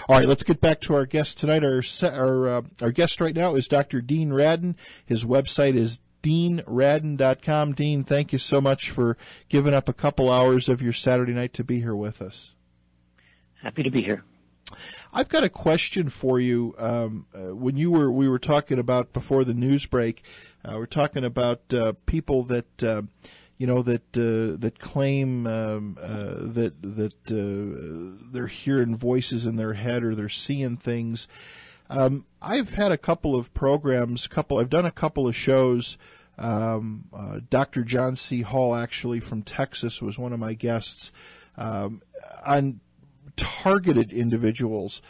All right, let's get back to our guest tonight. Our guest right now is Dr. Dean Radin. His website is deanradin.com. Dean, thank you so much for giving up a couple hours of your Saturday night to be here with us. Happy to be here. I've got a question for you. When we were talking about before the news break, we're talking about people that that claim that they're hearing voices in their head or they're seeing things. I've had a couple of programs. I've done a couple of shows. Dr. John C. Hall, actually from Texas, was one of my guests on targeted individuals,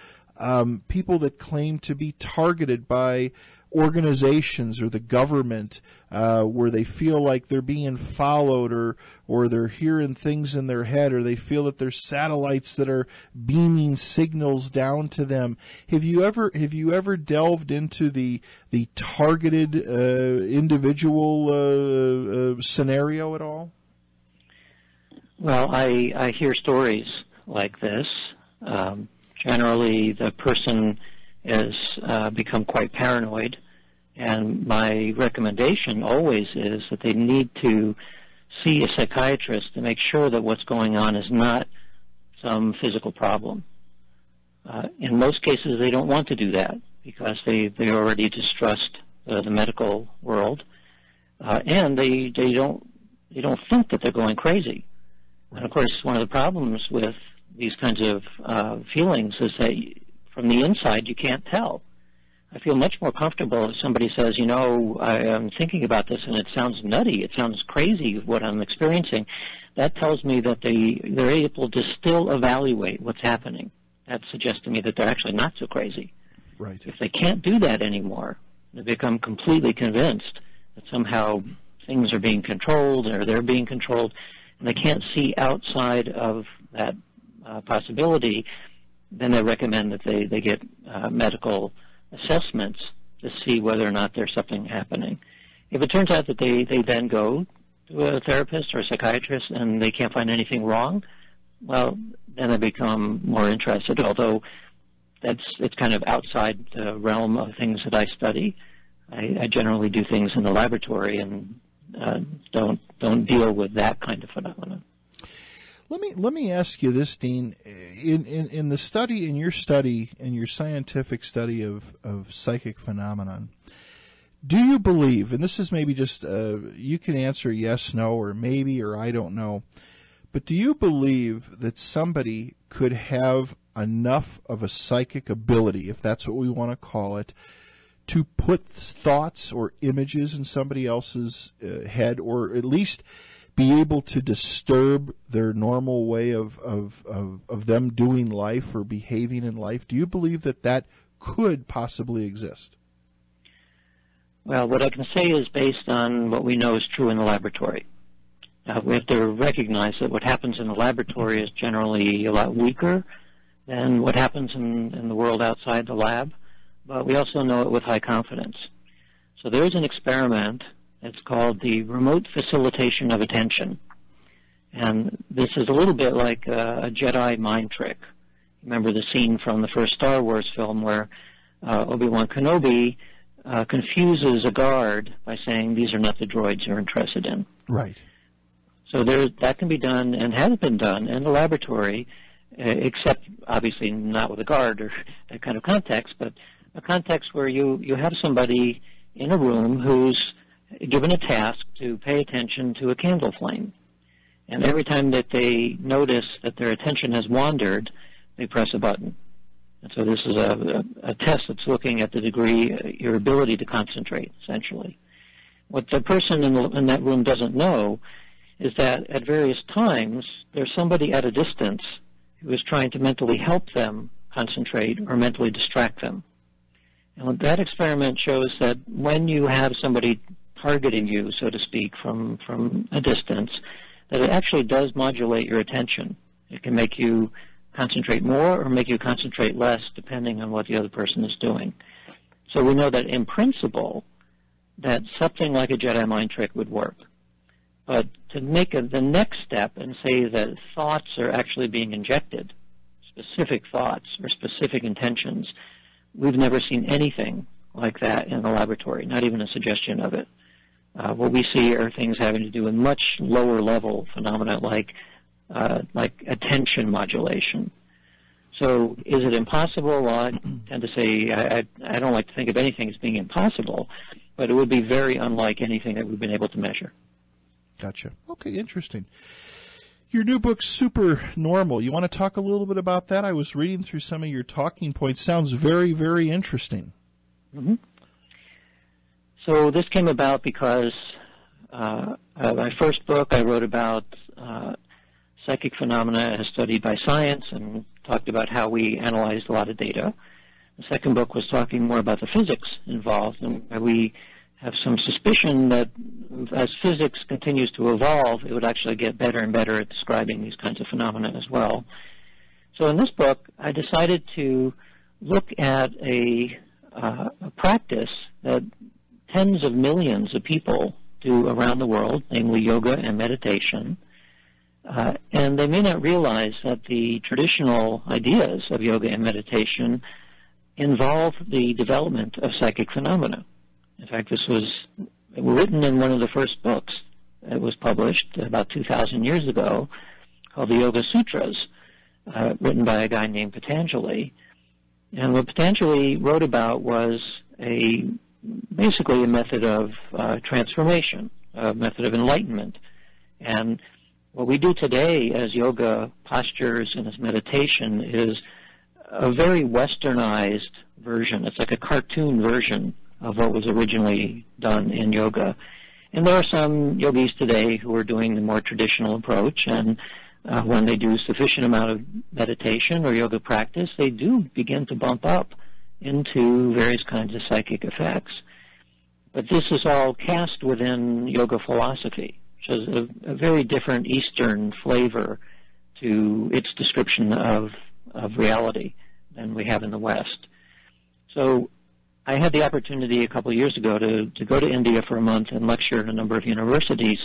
people that claim to be targeted by organizations or the government, where they feel like they're being followed or they're hearing things in their head, or they feel that there's satellites that are beaming signals down to them. Have you ever delved into the targeted individual scenario at all? Well, I hear stories like this. Generally, the person has become quite paranoid, and my recommendation always is that they need to see a psychiatrist to make sure that what's going on is not some physical problem. In most cases, they don't want to do that because they already distrust the medical world, and they don't think that they're going crazy. And of course, one of the problems with these kinds of feelings is that from the inside you can't tell. I feel much more comfortable if somebody says, I'm thinking about this and it sounds nutty, it sounds crazy what I'm experiencing. That tells me that they're able to still evaluate what's happening. That suggests to me that they're actually not so crazy. Right. If they can't do that anymore, they become completely convinced that somehow things are being controlled or they're being controlled, and they can't see outside of that possibility, then I recommend that they get medical assessments to see whether or not there's something happening. If it turns out that they then go to a therapist or a psychiatrist and they can't find anything wrong, well, then I become more interested, although it's kind of outside the realm of things that I study. I generally do things in the laboratory and don't deal with that kind of phenomenon. Let me ask you this, Dean. In your scientific study of psychic phenomenon, do you believe, and this is maybe just you can answer yes, no, or maybe, or I don't know, but do you believe that somebody could have enough of a psychic ability, if that's what we want to call it, to put thoughts or images in somebody else's head, or at least be able to disturb their normal way of them doing life or behaving in life? Do you believe that could possibly exist? Well, what I can say is based on what we know is true in the laboratory. We have to recognize that what happens in the laboratory is generally a lot weaker than what happens in the world outside the lab, but we also know it with high confidence. So there is an experiment. It's called the remote facilitation of attention. And this is a little bit like a Jedi mind trick. Remember the scene from the first Star Wars film where Obi-Wan Kenobi confuses a guard by saying, "These are not the droids you're interested in." Right. So that can be done and has been done in the laboratory, except obviously not with a guard or that kind of context, but a context where you have somebody in a room who's given a task to pay attention to a candle flame. And every time that they notice that their attention has wandered, they press a button. And so this is a test that's looking at the degree, your ability to concentrate, essentially. What the person in that room doesn't know is that at various times, there's somebody at a distance who is trying to mentally help them concentrate or mentally distract them. And that experiment shows that when you have somebody targeting you, so to speak, from a distance, that it actually does modulate your attention. It can make you concentrate more or make you concentrate less depending on what the other person is doing. So we know that in principle that something like a Jedi mind trick would work. But to make the next step and say that thoughts are actually being injected, specific thoughts or specific intentions. We've never seen anything like that in the laboratory, not even a suggestion of it. What we see are things having to do with much lower level phenomena like attention modulation. So is it impossible? Well, I tend to say I don't like to think of anything as being impossible, but it would be very unlike anything that we've been able to measure. Gotcha. Okay, interesting. Your new book, Supernormal, you want to talk a little bit about that? I was reading through some of your talking points. Sounds very, very interesting. Mm-hmm. So this came about because my first book I wrote about psychic phenomena as studied by science and talked about how we analyzed a lot of data. The second book was talking more about the physics involved, and we have some suspicion that as physics continues to evolve, it would actually get better and better at describing these kinds of phenomena as well. So in this book, I decided to look at a practice that tens of millions of people do around the world, namely yoga and meditation. And they may not realize that the traditional ideas of yoga and meditation involve the development of psychic phenomena. In fact, this was written in one of the first books that was published about 2,000 years ago called the Yoga Sutras, written by a guy named Patanjali. And what Patanjali wrote about was basically a method of transformation, a method of enlightenment. And what we do today as yoga postures and as meditation is a very westernized version. It's like a cartoon version of what was originally done in yoga. And there are some yogis today who are doing the more traditional approach, and when they do sufficient amount of meditation or yoga practice, they do begin to bump up into various kinds of psychic effects. But this is all cast within yoga philosophy, which is a very different Eastern flavor to its description of reality than we have in the West. So I had the opportunity a couple of years ago to go to India for a month and lecture at a number of universities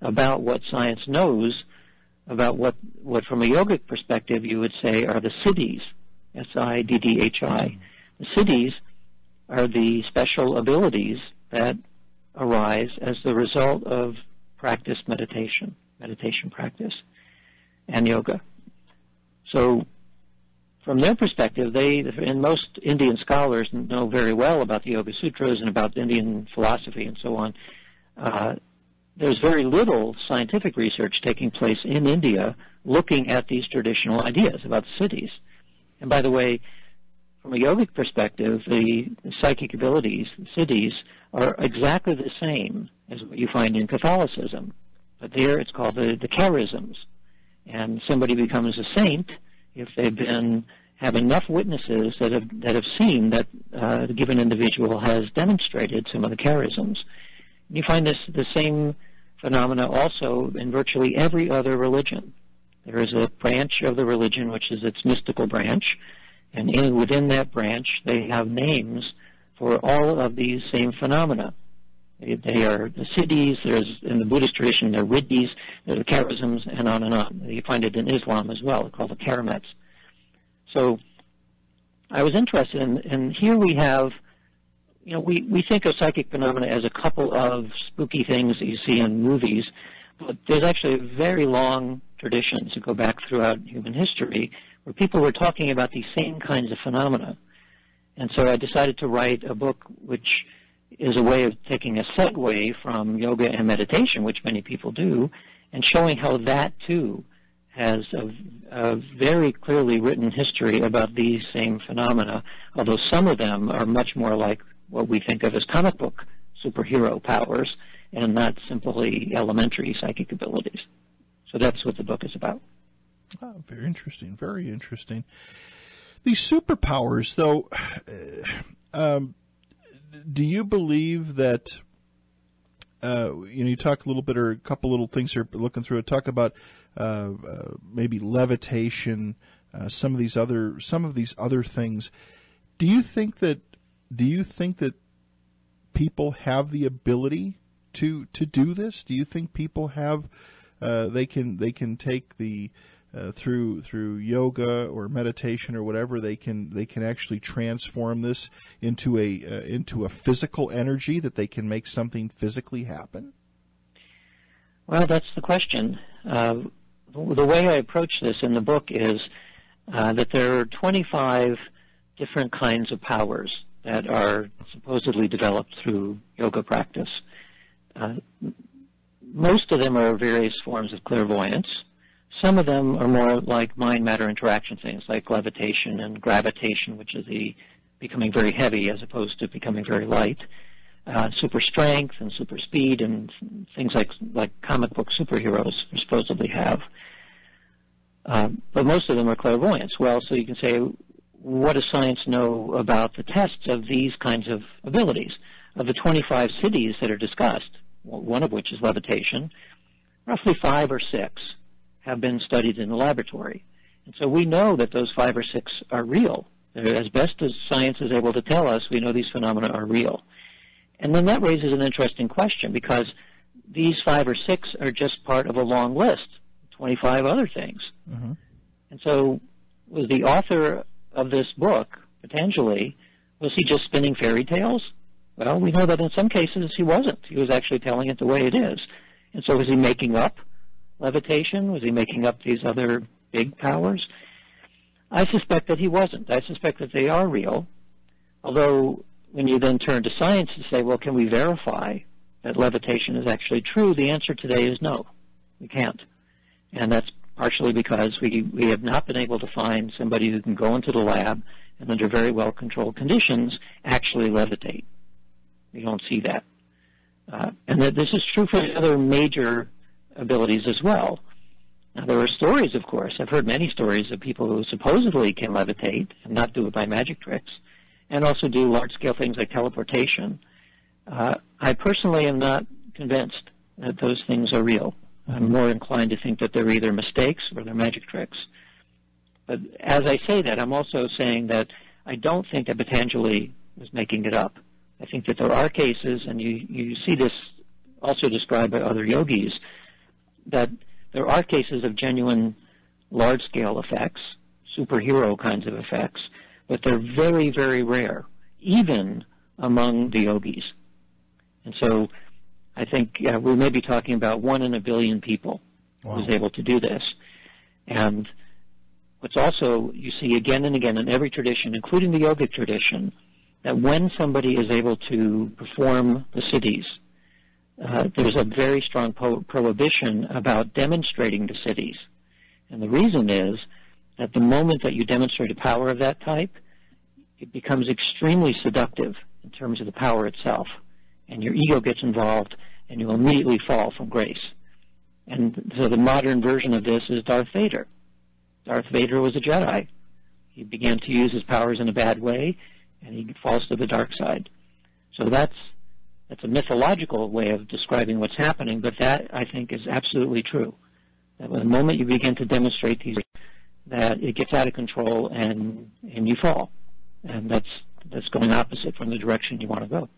about what science knows about what from a yogic perspective you would say are the siddhis, S-I-D-D-H-I. The siddhis are the special abilities that arise as the result of meditation practice, and yoga. So from their perspective, and most Indian scholars know very well about the Yoga Sutras and about Indian philosophy and so on. There's very little scientific research taking place in India looking at these traditional ideas about siddhis. And by the way, from a yogic perspective, the psychic abilities, the siddhis, are exactly the same as what you find in Catholicism. But there it's called the charisms. And somebody becomes a saint if they've have enough witnesses that have seen that the given individual has demonstrated some of the charisms. And you find the same phenomena also in virtually every other religion. There is a branch of the religion which is its mystical branch, and within that branch they have names for all of these same phenomena. They are the siddhis, there's in the Buddhist tradition they're riddhis, they're the charisms, and on and on. You find it in Islam as well, called the karamets. So I was interested and here we have, we think of psychic phenomena as a couple of spooky things that you see in movies, but there's actually very long traditions that go back throughout human history where people were talking about these same kinds of phenomena. And so I decided to write a book which is a way of taking a segue from yoga and meditation, which many people do, and showing how that too has a very clearly written history about these same phenomena, although some of them are much more like what we think of as comic book superhero powers and not simply elementary psychic abilities. So that's what the book is about. Oh, very interesting, very interesting. These superpowers, though, do you believe that, you talk a little bit, or a couple little things here looking through it, talk about maybe levitation, some of these other things. Do you think that people have the ability to do this? Do you think people have they can take the through yoga or meditation or whatever, they can actually transform this into a physical energy, that they can make something physically happen? Well, that's the question. The way I approach this in the book is that there are 25 different kinds of powers that are supposedly developed through yoga practice. Most of them are various forms of clairvoyance. Some of them are more like mind-matter interaction things, like levitation and gravitation, which is the becoming very heavy as opposed to becoming very light. Super strength and super speed and things like comic book superheroes supposedly have. But most of them are clairvoyance. Well, so you can say, what does science know about the tests of these kinds of abilities? Of the 25 cities that are discussed, one of which is levitation, roughly 5 or 6 have been studied in the laboratory. And so we know that those 5 or 6 are real. As best as science is able to tell us, we know these phenomena are real. And then that raises an interesting question, because these 5 or 6 are just part of a long list, 25 other things. Mm-hmm. And so was the author of this book, Patanjali, was he just spinning fairy tales? Well, we know that in some cases he wasn't. He was actually telling it the way it is. And so was he making up levitation? Was he making up these other big powers? I suspect that he wasn't. I suspect that they are real. Although when you then turn to science and say, well, can we verify that levitation is actually true? The answer today is no. We can't. And that's partially because we have not been able to find somebody who can go into the lab and under very well-controlled conditions actually levitate. We don't see that. And that this is true for the other major abilities as well. Now, there are stories, of course. I've heard many stories of people who supposedly can levitate and not do it by magic tricks, and also do large-scale things like teleportation. I personally am not convinced that those things are real. I'm more inclined to think that they're either mistakes or they're magic tricks. But as I say that, I'm also saying that I don't think that Patanjali was making it up. I think that there are cases, and you see this also described by other yogis, that there are cases of genuine large-scale effects, superhero kinds of effects, but they're very, very rare, even among the yogis. And so I think we may be talking about 1 in a billion people who's able to do this. And what's also, you see again and again in every tradition, including the yogic tradition, that when somebody is able to perform the siddhis, there's a very strong prohibition about demonstrating the siddhis. And the reason is that the moment that you demonstrate a power of that type, it becomes extremely seductive in terms of the power itself. And your ego gets involved, and you immediately fall from grace. And so the modern version of this is Darth Vader. Darth Vader was a Jedi. He began to use his powers in a bad way, and he falls to the dark side. So that's a mythological way of describing what's happening, but that, I think, is absolutely true. That the moment you begin to demonstrate these, that it gets out of control and you fall. And that's going opposite from the direction you want to go.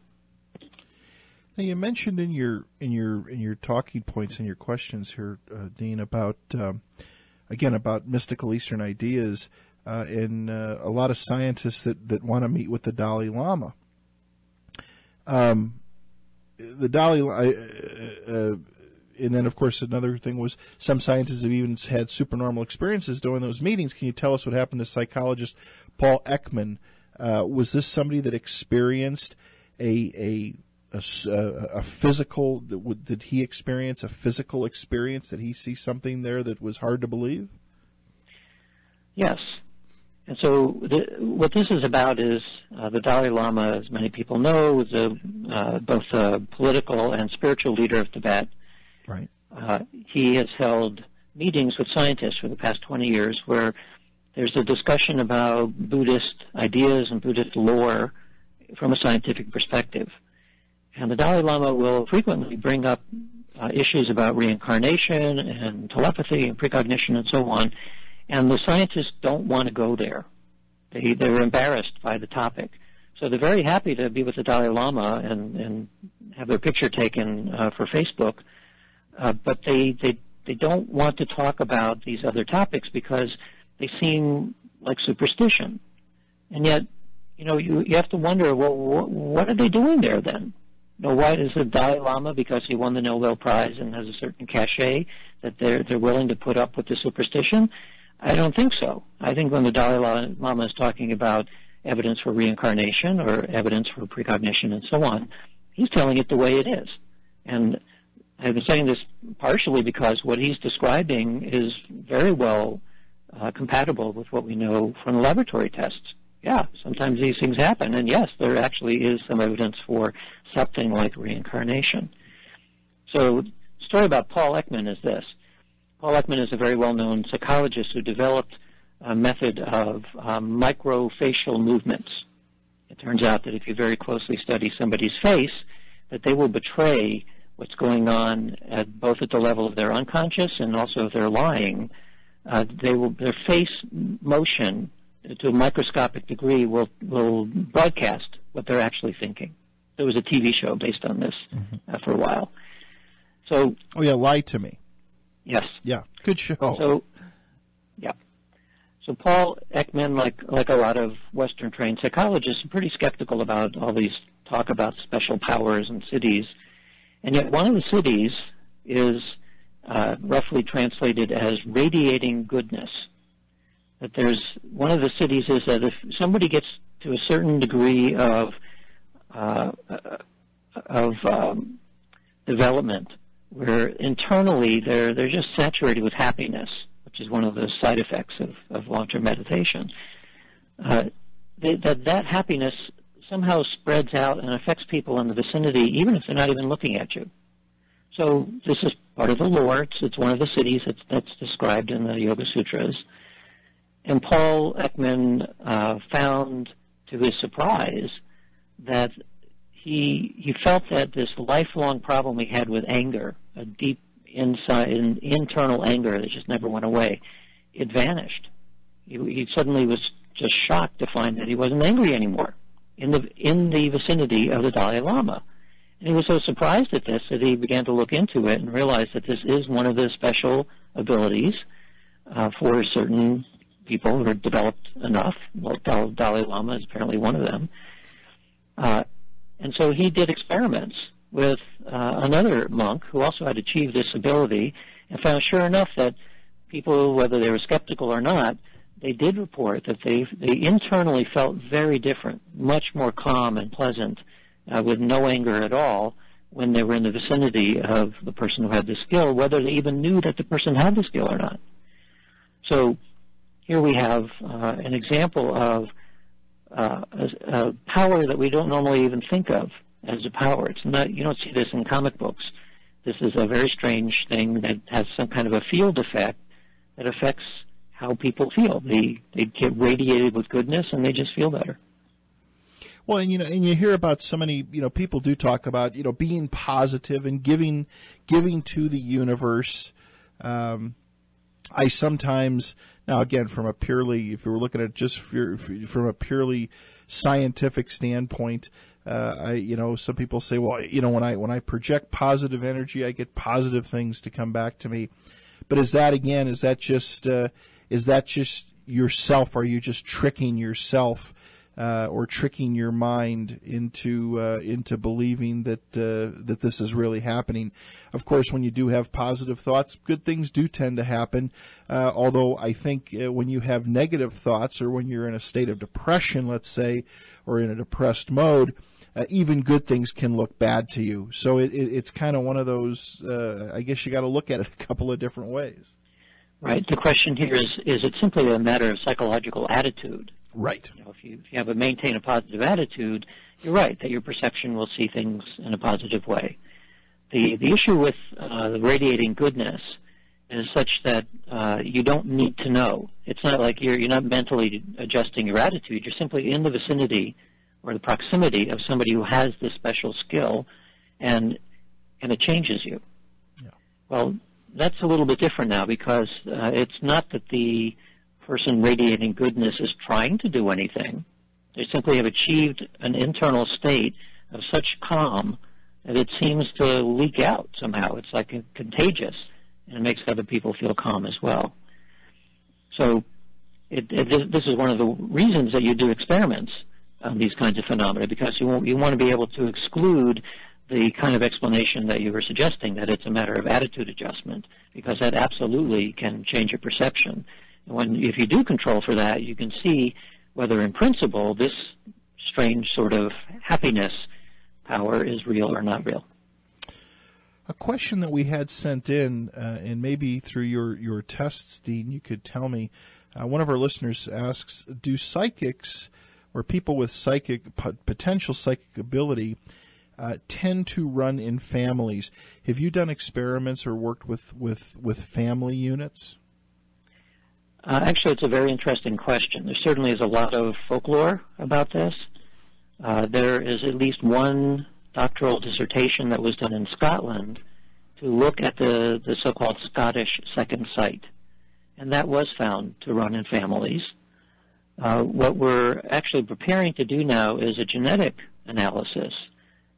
Now, you mentioned in your talking points and your questions here, Dean, about about mystical Eastern ideas, and a lot of scientists that want to meet with the Dalai Lama. The Dalai Lama, and then of course another thing was some scientists have even had supernormal experiences during those meetings. Can you tell us what happened to psychologist Paul Ekman? Was this somebody that experienced a physical? Did he experience a physical experience? Did he see something there that was hard to believe? Yes. And so what this is about is the Dalai Lama, as many people know, is both a political and spiritual leader of Tibet. Right. He has held meetings with scientists for the past 20 years where there's a discussion about Buddhist ideas and Buddhist lore from a scientific perspective. And the Dalai Lama will frequently bring up issues about reincarnation and telepathy and precognition and so on. And the scientists don't want to go there. They're embarrassed by the topic. So they're very happy to be with the Dalai Lama and have their picture taken for Facebook. But they they don't want to talk about these other topics because they seem like superstition. And yet, you have to wonder, well, what are they doing there then? Why is the Dalai Lama, because he won the Nobel Prize and has a certain cachet, that they're willing to put up with the superstition? I don't think so. I think when the Dalai Lama is talking about evidence for reincarnation or evidence for precognition and so on, he's telling it the way it is. And I've been saying this partially because what he's describing is very well compatible with what we know from the laboratory tests. Yeah, sometimes these things happen, and yes, there actually is some evidence for something like reincarnation. So the story about Paul Ekman is this. Paul Ekman is a very well-known psychologist who developed a method of microfacial movements. It turns out that if you very closely study somebody's face, that they will betray what's going on both at the level of their unconscious and also if they're lying. Their face motion to a microscopic degree will broadcast what they're actually thinking. There was a TV show based on this for a while. So, Lie to Me. Yes. Yeah, good show. So Paul Ekman, like a lot of Western-trained psychologists, is pretty skeptical about all these talk about special powers and cities. And yet one of the cities is roughly translated as radiating goodness. That there's one of the cities is that if somebody gets to a certain degree of development, where internally they're just saturated with happiness, which is one of the side effects of long-term meditation, that happiness somehow spreads out and affects people in the vicinity, even if they're not even looking at you. So this is part of the lore. It's one of the cities that's described in the Yoga Sutras. And Paul Ekman found, to his surprise, that he felt that this lifelong problem he had with anger, a deep internal anger that just never went away, it vanished. He suddenly was just shocked to find that he wasn't angry anymore in the vicinity of the Dalai Lama. And he was so surprised at this that he began to look into it and realized that this is one of the special abilities for certain people who are developed enough. Well, Dalai Lama is apparently one of them. And so he did experiments with another monk who also had achieved this ability and found sure enough that people, whether they were skeptical or not, they did report that they internally felt very different, much more calm and pleasant, with no anger at all when they were in the vicinity of the person who had the skill, whether they even knew that the person had the skill or not. So here we have an example of a power that we don't normally even think of as a power. It's not, you don't see this in comic books. This is a very strange thing that has some kind of a field effect that affects how people feel. They get radiated with goodness and they just feel better. Well, and you hear about so many, people do talk about, being positive and giving to the universe. I sometimes, now again, from a purely, if we were looking at it just from a purely scientific standpoint, some people say, well, when I project positive energy, I get positive things to come back to me. But is that just yourself? Are you just tricking yourself, or tricking your mind into believing that this is really happening? Of course, when you do have positive thoughts, good things do tend to happen. Although I think when you have negative thoughts, or when you're in a state of depression, let's say, or in a depressed mode, even good things can look bad to you. So it's kind of one of those. I guess you got to look at it a couple of different ways. Right. The question here is it simply a matter of psychological attitude? Right. If you maintain a positive attitude, you're right that your perception will see things in a positive way. The issue with the radiating goodness is such that you don't need to know. It's not like you're not mentally adjusting your attitude. You're simply in the vicinity or the proximity of somebody who has this special skill, and it changes you. Yeah. Well, that's a little bit different now, because it's not that the person radiating goodness is trying to do anything. They simply have achieved an internal state of such calm that it seems to leak out somehow. It's like contagious. and it makes other people feel calm as well. So this is one of the reasons that you do experiments on these kinds of phenomena, because you want to be able to exclude the kind of explanation that you were suggesting, that it's a matter of attitude adjustment, because that absolutely can change your perception. And if you do control for that, you can see whether in principle this strange sort of happiness power is real or not real. A question that we had sent in, and maybe through your tests, Dean, you could tell me, one of our listeners asks, do psychics or people with potential psychic ability tend to run in families? Have you done experiments or worked with family units? Actually, it's a very interesting question. There certainly is a lot of folklore about this. There is at least one doctoral dissertation that was done in Scotland to look at the so-called Scottish second sight, and that was found to run in families. What we're actually preparing to do now is a genetic analysis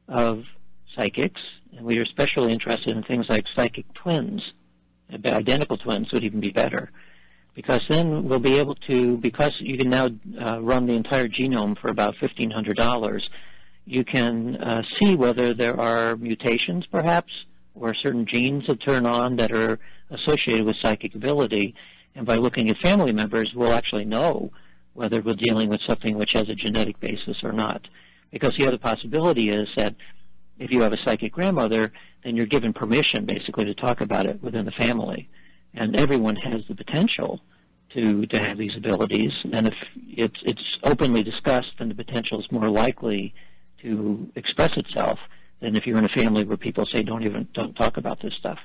of psychics, and we are especially interested in things like psychic twins. Identical twins would even be better, because then we'll be able to, because you can now run the entire genome for about $1,500, you can see whether there are mutations, perhaps, or certain genes that turn on that are associated with psychic ability. And by looking at family members, we'll actually know whether we're dealing with something which has a genetic basis or not. Because the other possibility is that if you have a psychic grandmother, then you're given permission, basically, to talk about it within the family. And everyone has the potential to have these abilities. And if it's openly discussed, then the potential is more likely to express itself than if you're in a family where people say don't talk about this stuff.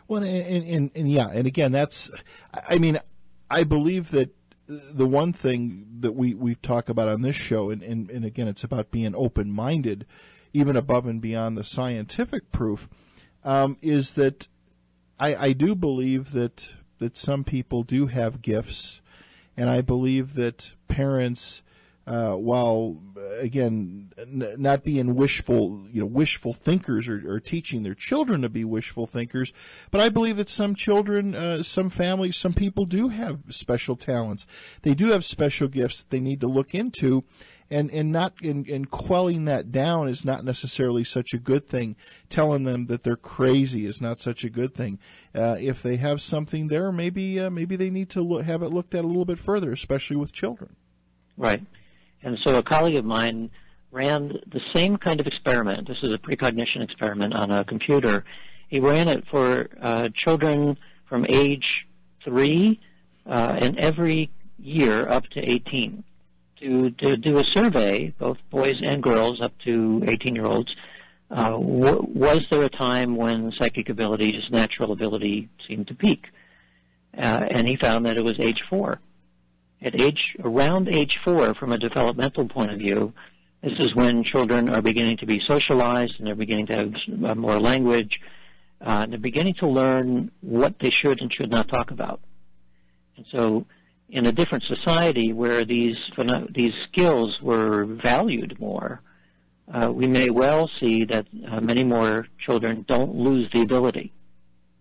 Well, and again, I believe that the one thing that we talk about on this show, and again, it's about being open-minded, even above and beyond the scientific proof, is that I do believe that some people do have gifts, and I believe that parents, while again not being wishful thinkers or teaching their children to be wishful thinkers, but I believe that some children, some families, some people do have special talents. They do have special gifts that they need to look into, and quelling that down is not necessarily such a good thing. Telling them that they're crazy is not such a good thing. If they have something there, maybe they need to have it looked at a little bit further, especially with children. Right. And so a colleague of mine ran the same kind of experiment. This is a precognition experiment on a computer. He ran it for children from age 3 and every year up to 18 to do a survey, both boys and girls up to 18-year-olds. Was there a time when psychic ability, just natural ability, seemed to peak? And he found that it was age 4. Around age 4, from a developmental point of view, this is when children are beginning to be socialized and they're beginning to have more language. And they're beginning to learn what they should and should not talk about. And so in a different society where these skills were valued more, we may well see that many more children don't lose the ability.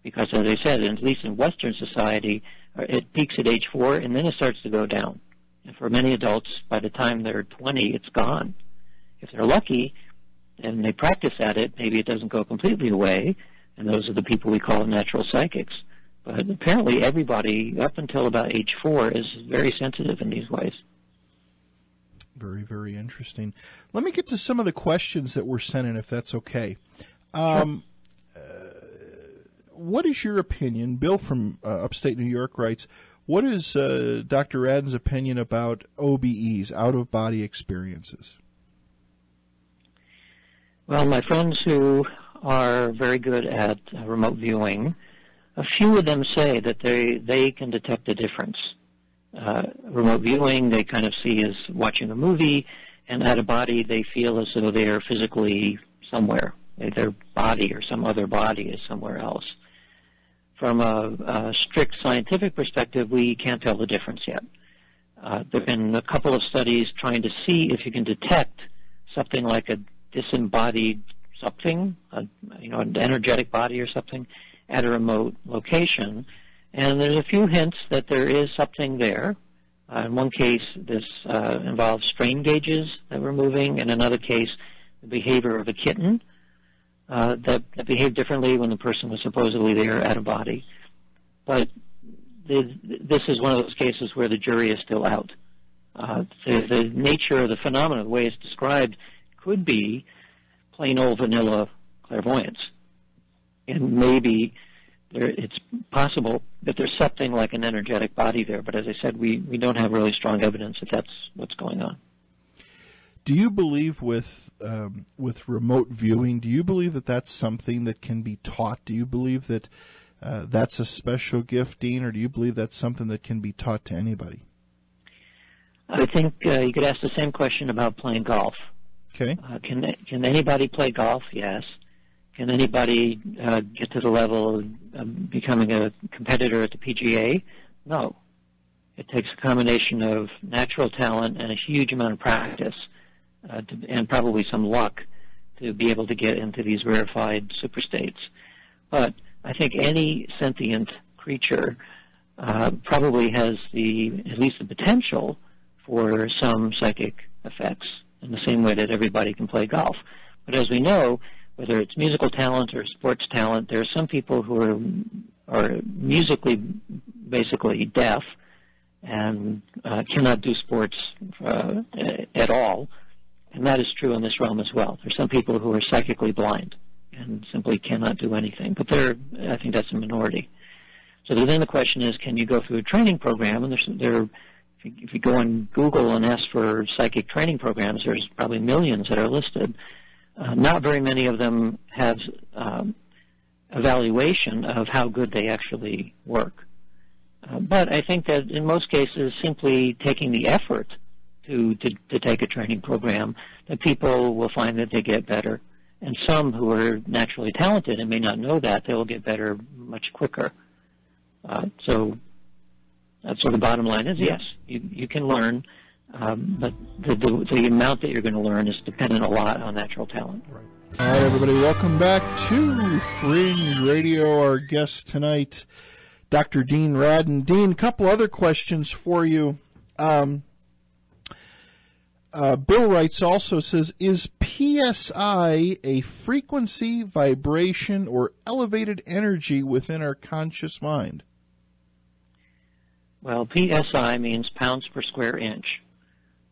Because, as I said, at least in Western society, it peaks at age 4, and then it starts to go down. And for many adults, by the time they're 20, it's gone. If they're lucky and they practice at it, maybe it doesn't go completely away, and those are the people we call natural psychics. But apparently everybody, up until about age 4, is very sensitive in these ways. Very, very interesting. Let me get to some of the questions that were sent in, if that's okay. Sure. What is your opinion? Bill from upstate New York writes, what is Dr. Radin's opinion about OBEs, out-of-body experiences? Well, my friends who are very good at remote viewing, a few of them say that they can detect a difference. Remote viewing, they kind of see as watching a movie, and out-of-body, they feel as though they are physically somewhere. Their body or some other body is somewhere else. From a strict scientific perspective, we can't tell the difference yet. There have been a couple of studies trying to see if you can detect something like a disembodied something, an energetic body or something, at a remote location. And there's a few hints that there is something there. In one case, this involves strain gauges that were moving. In another case, the behavior of a kitten that behaved differently when the person was supposedly there at a body. But this is one of those cases where the jury is still out. The nature of the phenomenon, the way it's described, could be plain old vanilla clairvoyance. And maybe it's possible that there's something like an energetic body there. But as I said, we don't have really strong evidence that that's what's going on. Do you believe with remote viewing, do you believe that that's something that can be taught? Do you believe that that's a special gift, Dean, or do you believe that's something that can be taught to anybody? I think you could ask the same question about playing golf. Okay. Can anybody play golf? Yes. Can anybody get to the level of becoming a competitor at the PGA? No. It takes a combination of natural talent and a huge amount of practice and probably some luck to be able to get into these rarefied superstates. But I think any sentient creature probably has at least the potential for some psychic effects in the same way that everybody can play golf. But as we know, whether it's musical talent or sports talent, there are some people who are musically basically deaf and cannot do sports at all, and that is true in this realm as well. There's some people who are psychically blind and simply cannot do anything, but I think that's a minority. So then the question is, can you go through a training program? And if you go on Google and ask for psychic training programs, there's probably millions that are listed. Not very many of them have evaluation of how good they actually work. But I think that in most cases, simply taking the effort to take a training program, that people will find that they get better. And some who are naturally talented and may not know that, they will get better much quicker. So that's sort of the bottom line is, yes, you can learn, but the amount that you're going to learn is dependent a lot on natural talent. Right. All right, everybody, welcome back to Fringe Radio. Our guest tonight, Dr. Dean Radin. Dean, a couple other questions for you. Bill writes also, says, is PSI a frequency, vibration, or elevated energy within our conscious mind? Well, PSI means pounds per square inch.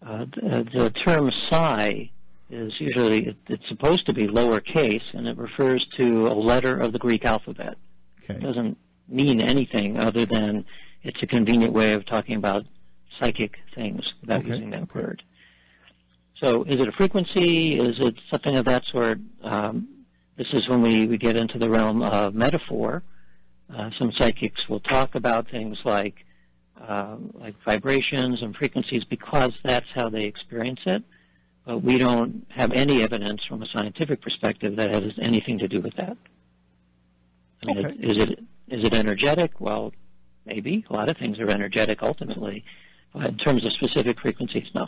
The term psi is usually, it's supposed to be lowercase, and it refers to a letter of the Greek alphabet. Okay. It doesn't mean anything other than it's a convenient way of talking about psychic things without using that word. So is it a frequency? Is it something of that sort? This is when we get into the realm of metaphor. Some psychics will talk about things like vibrations and frequencies because that's how they experience it. But we don't have any evidence from a scientific perspective that has anything to do with that. I mean, Okay. Is it energetic? Well, maybe. A lot of things are energetic ultimately. But in terms of specific frequencies, no.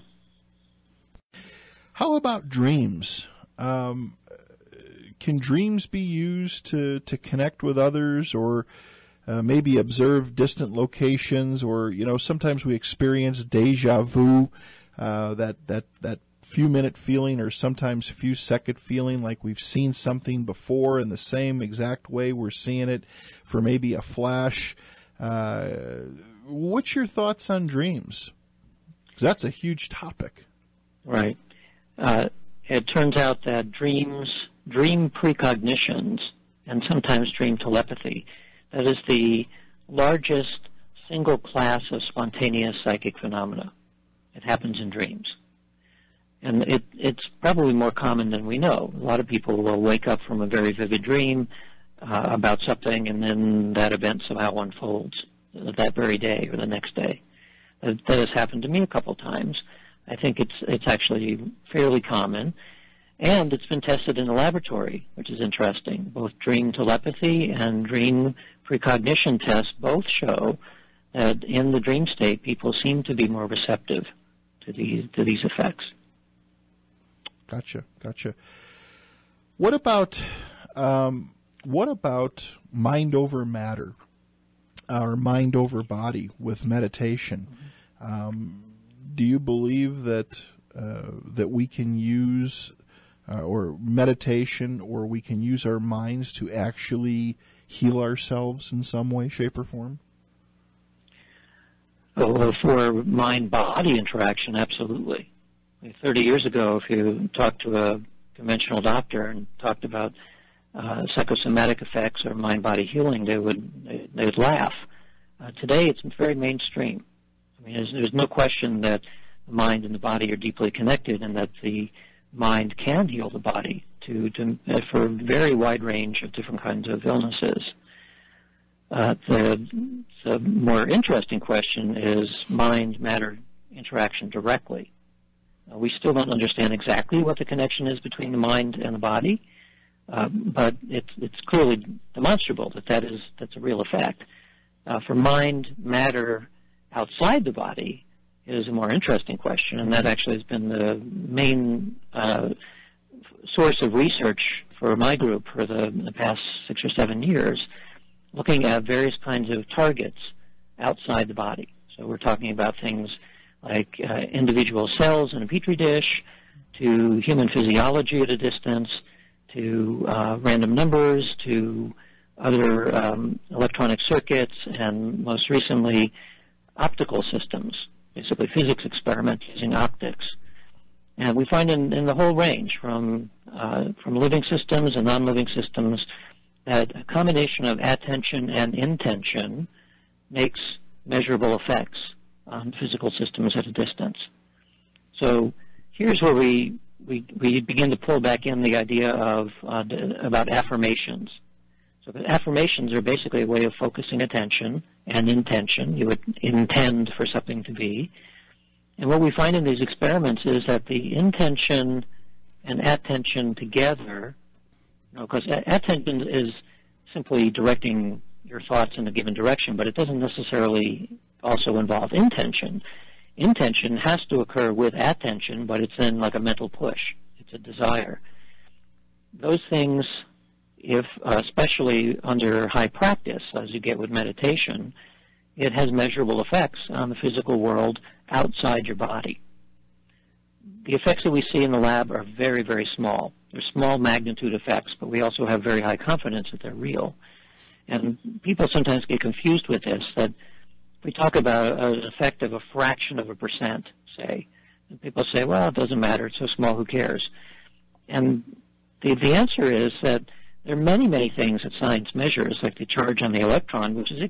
How about dreams? Can dreams be used to connect with others, or maybe observe distant locations, or sometimes we experience deja vu, that few-minute feeling, or sometimes few-second feeling, like we've seen something before in the same exact way we're seeing it for maybe a flash. What's your thoughts on dreams? 'Cause that's a huge topic. Right. It turns out that dream precognitions, and sometimes dream telepathy, that is the largest single class of spontaneous psychic phenomena. It happens in dreams. And it's probably more common than we know. A lot of people will wake up from a very vivid dream about something, and then that event somehow unfolds that very day or the next day. That has happened to me a couple times. I think it's actually fairly common, and it's been tested in the laboratory, which is interesting. Both dream telepathy and dream precognition tests both show that in the dream state, people seem to be more receptive to these effects. Gotcha. What about What about mind over matter, or mind over body with meditation? Do you believe that we can use or meditation, or we can use our minds to actually heal ourselves in some way, shape, or form? Well, for mind-body interaction, absolutely. 30 years ago, if you talked to a conventional doctor and talked about psychosomatic effects or mind-body healing, they would laugh. Today, it's very mainstream. I mean, there's no question that the mind and the body are deeply connected, and that the mind can heal the body for a very wide range of different kinds of illnesses. The more interesting question is mind-matter interaction directly. We still don't understand exactly what the connection is between the mind and the body, but it's clearly demonstrable that's a real effect. For mind-matter outside the body is a more interesting question, and that actually has been the main source of research for my group for the past 6 or 7 years, looking at various kinds of targets outside the body. So we're talking about things like individual cells in a petri dish, to human physiology at a distance, to random numbers, to other electronic circuits, and most recently optical systems, basically physics experiments using optics. And we find in the whole range, from living systems and non-living systems, that a combination of attention and intention makes measurable effects on physical systems at a distance. So here's where we begin to pull back in the idea of about affirmations. So the affirmations are basically a way of focusing attention and intention. You would intend for something to be. And what we find in these experiments is that the intention and attention together, because attention is simply directing your thoughts in a given direction, but it doesn't necessarily also involve intention. Intention has to occur with attention, but it's then like a mental push. It's a desire. Those things, if especially under high practice, as you get with meditation, it has measurable effects on the physical world outside your body. The effects that we see in the lab are very, very small. They're small magnitude effects, but we also have very high confidence that they're real. And people sometimes get confused with this, that we talk about an effect of a fraction of a percent, say, and people say, well, it doesn't matter, it's so small, who cares? And the answer is that there are many, many things that science measures, like the charge on the electron, which is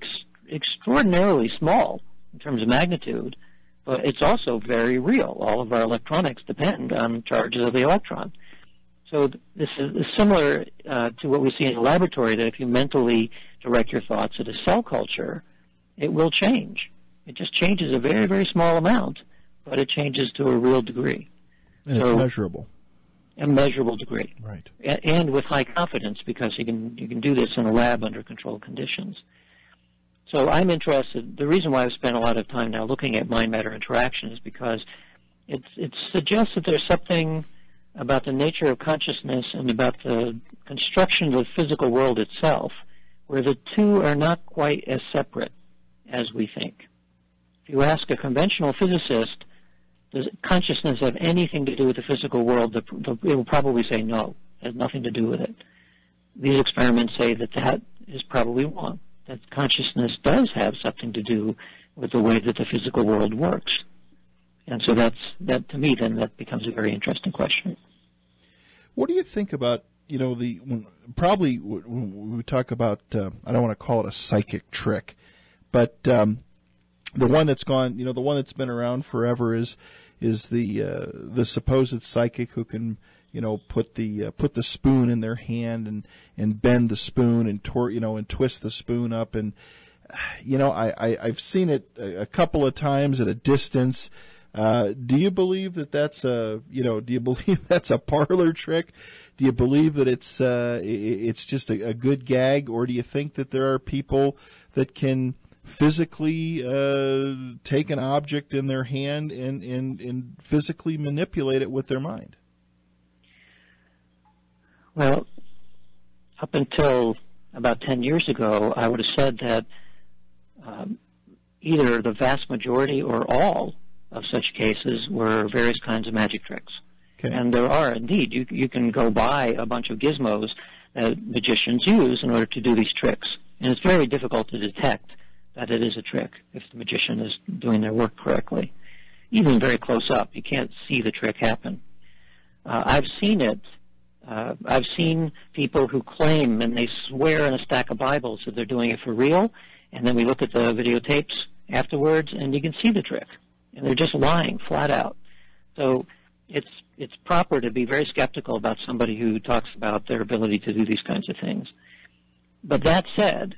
extraordinarily small in terms of magnitude, but it's also very real. All of our electronics depend on charges of the electron. So this is similar to what we see in the laboratory, that if you mentally direct your thoughts at a cell culture, it will change. It just changes a very, very small amount, but it changes to a real degree. And it's measurable. A measurable degree. Right. And with high confidence, because you can do this in a lab under controlled conditions. So I'm interested. The reason why I've spent a lot of time now looking at mind-matter interaction is because it suggests that there's something about the nature of consciousness and about the construction of the physical world itself, where the two are not quite as separate as we think. If you ask a conventional physicist, does consciousness have anything to do with the physical world, they will probably say no, it has nothing to do with it. These experiments say that is probably wrong, that consciousness does have something to do with the way that the physical world works. And so that to me, then, that becomes a very interesting question. What do you think about, when we talk about, I don't want to call it a psychic trick, but the one that's gone, the one that's been around forever is the supposed psychic who can, put the spoon in their hand and bend the spoon and and twist the spoon up, and I've seen it a couple of times at a distance. Do you believe that that's do you believe that's a parlor trick? Do you believe that it's just a good gag, or do you think that there are people that can physically take an object in their hand and physically manipulate it with their mind? Well, up until about 10 years ago, I would have said that either the vast majority or all of such cases were various kinds of magic tricks. Okay. And there are indeed. You can go buy a bunch of gizmos that magicians use in order to do these tricks. And it's very difficult to detect that it is a trick if the magician is doing their work correctly. Even very close up, you can't see the trick happen. I've seen it. I've seen people who claim and they swear in a stack of Bibles that they're doing it for real, and then we look at the videotapes afterwards and you can see the trick. And they're just lying flat out. So it's proper to be very skeptical about somebody who talks about their ability to do these kinds of things. But that said,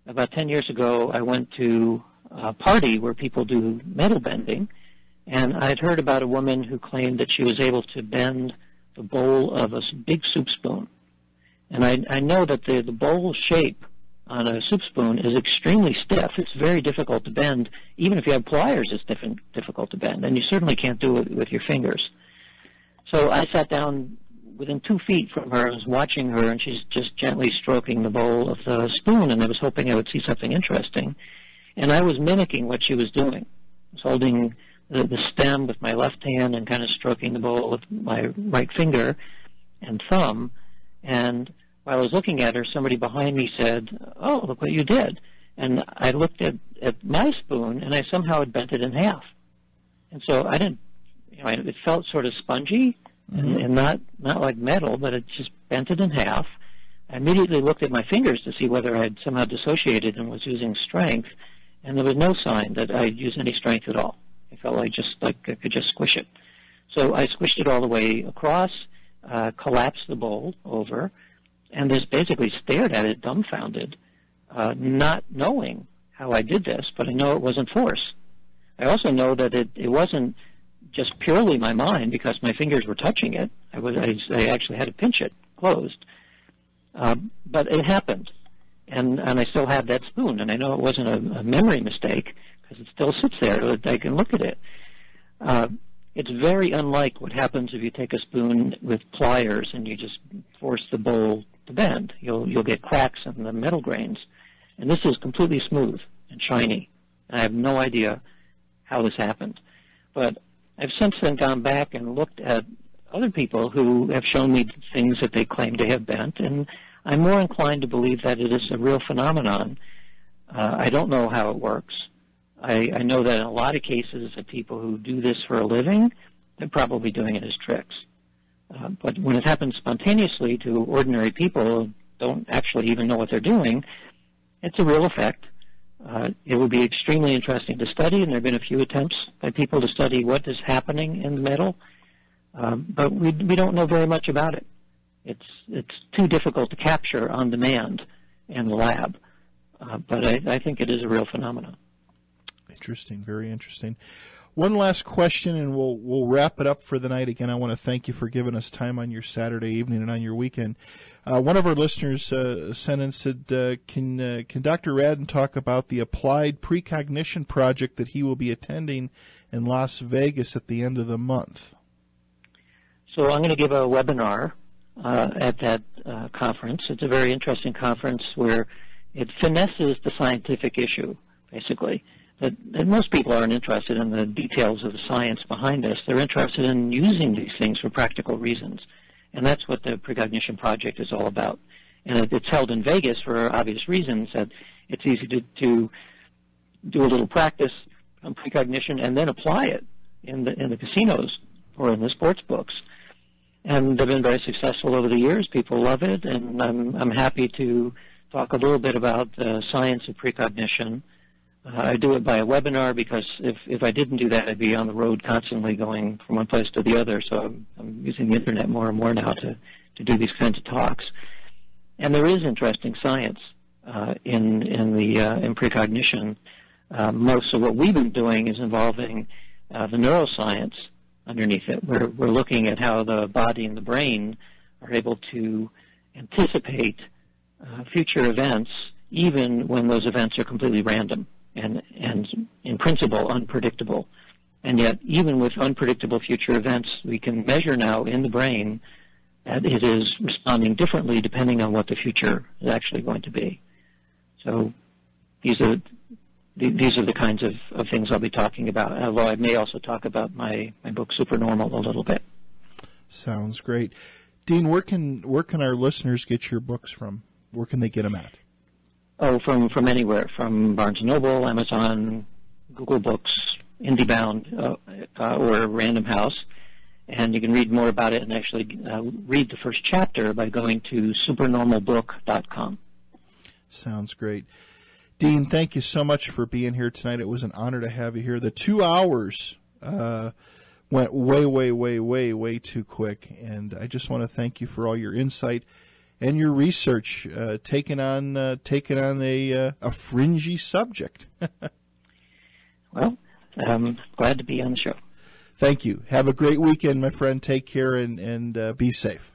about 10 years ago, I went to a party where people do metal bending, and I'd heard about a woman who claimed that she was able to bend the bowl of a big soup spoon. And I know that the bowl shape on a soup spoon is extremely stiff. It's very difficult to bend. Even if you have pliers, it's difficult to bend, and you certainly can't do it with your fingers. So I sat down within 2 feet from her. I was watching her, and she's just gently stroking the bowl of the spoon, and I was hoping I would see something interesting. And I was mimicking what she was doing. I was holding the stem with my left hand and kind of stroking the bowl with my right finger and thumb. And while I was looking at her, somebody behind me said, "Oh, look what you did." And I looked at my spoon, and I somehow had bent it in half. And so I didn't, it felt sort of spongy and not like metal, but it just bent it in half. I immediately looked at my fingers to see whether I had somehow dissociated and was using strength, and there was no sign that I had used any strength at all. I felt like I could just squish it. So I squished it all the way across, collapsed the bowl over, and just basically stared at it dumbfounded, not knowing how I did this, but I know it wasn't force. I also know that it wasn't just purely my mind because my fingers were touching it. I actually had to pinch it closed. But it happened, and I still have that spoon, and I know it wasn't a memory mistake because it still sits there that I can look at it. It's very unlike what happens if you take a spoon with pliers and you just force the bowl to bend. You'll get cracks in the metal grains, and this is completely smooth and shiny. And I have no idea how this happened, but I've since then gone back and looked at other people who have shown me things that they claim to have bent, and I'm more inclined to believe that it is a real phenomenon. I don't know how it works. I know that in a lot of cases of people who do this for a living, they're probably doing it as tricks. But when it happens spontaneously to ordinary people who don't actually even know what they're doing, it's a real effect. It would be extremely interesting to study, and there have been a few attempts by people to study what is happening in the metal, but we don't know very much about it. It's too difficult to capture on demand in the lab, but I think it is a real phenomenon. Interesting, very interesting. One last question, and we'll wrap it up for the night. Again, I want to thank you for giving us time on your Saturday evening and on your weekend. One of our listeners sent and said, can Dr. Radin talk about the applied precognition project that he will be attending in Las Vegas at the end of the month? So I'm going to give a webinar at that conference. It's a very interesting conference where it finesses the scientific issue, basically. That most people aren't interested in the details of the science behind this. They're interested in using these things for practical reasons. And that's what the Precognition Project is all about. And it's held in Vegas for obvious reasons, that it's easy to do a little practice on precognition and then apply it in the casinos or in the sports books. And they've been very successful over the years. People love it, and I'm happy to talk a little bit about the science of precognition. I do it by a webinar because if I didn't do that, I'd be on the road constantly going from one place to the other. So I'm using the internet more and more now to do these kinds of talks. And there is interesting science in precognition. Most of what we've been doing is involving the neuroscience underneath it. We're looking at how the body and the brain are able to anticipate future events, even when those events are completely random and in principle unpredictable. And yet, even with unpredictable future events, we can measure now in the brain that it is responding differently depending on what the future is actually going to be. So these are the kinds of things I'll be talking about, although I may also talk about my book Supernormal a little bit. Sounds great. Dean, where can our listeners get your books from? Where can they get them at? Oh, from anywhere, from Barnes & Noble, Amazon, Google Books, IndieBound, or Random House. And you can read more about it and actually read the first chapter by going to supernormalbook.com. Sounds great. Dean, thank you so much for being here tonight. It was an honor to have you here. The 2 hours went way too quick, and I just want to thank you for all your insight and your research, taking on a fringy subject. Well, I'm glad to be on the show. Thank you. Have a great weekend, my friend. Take care and be safe.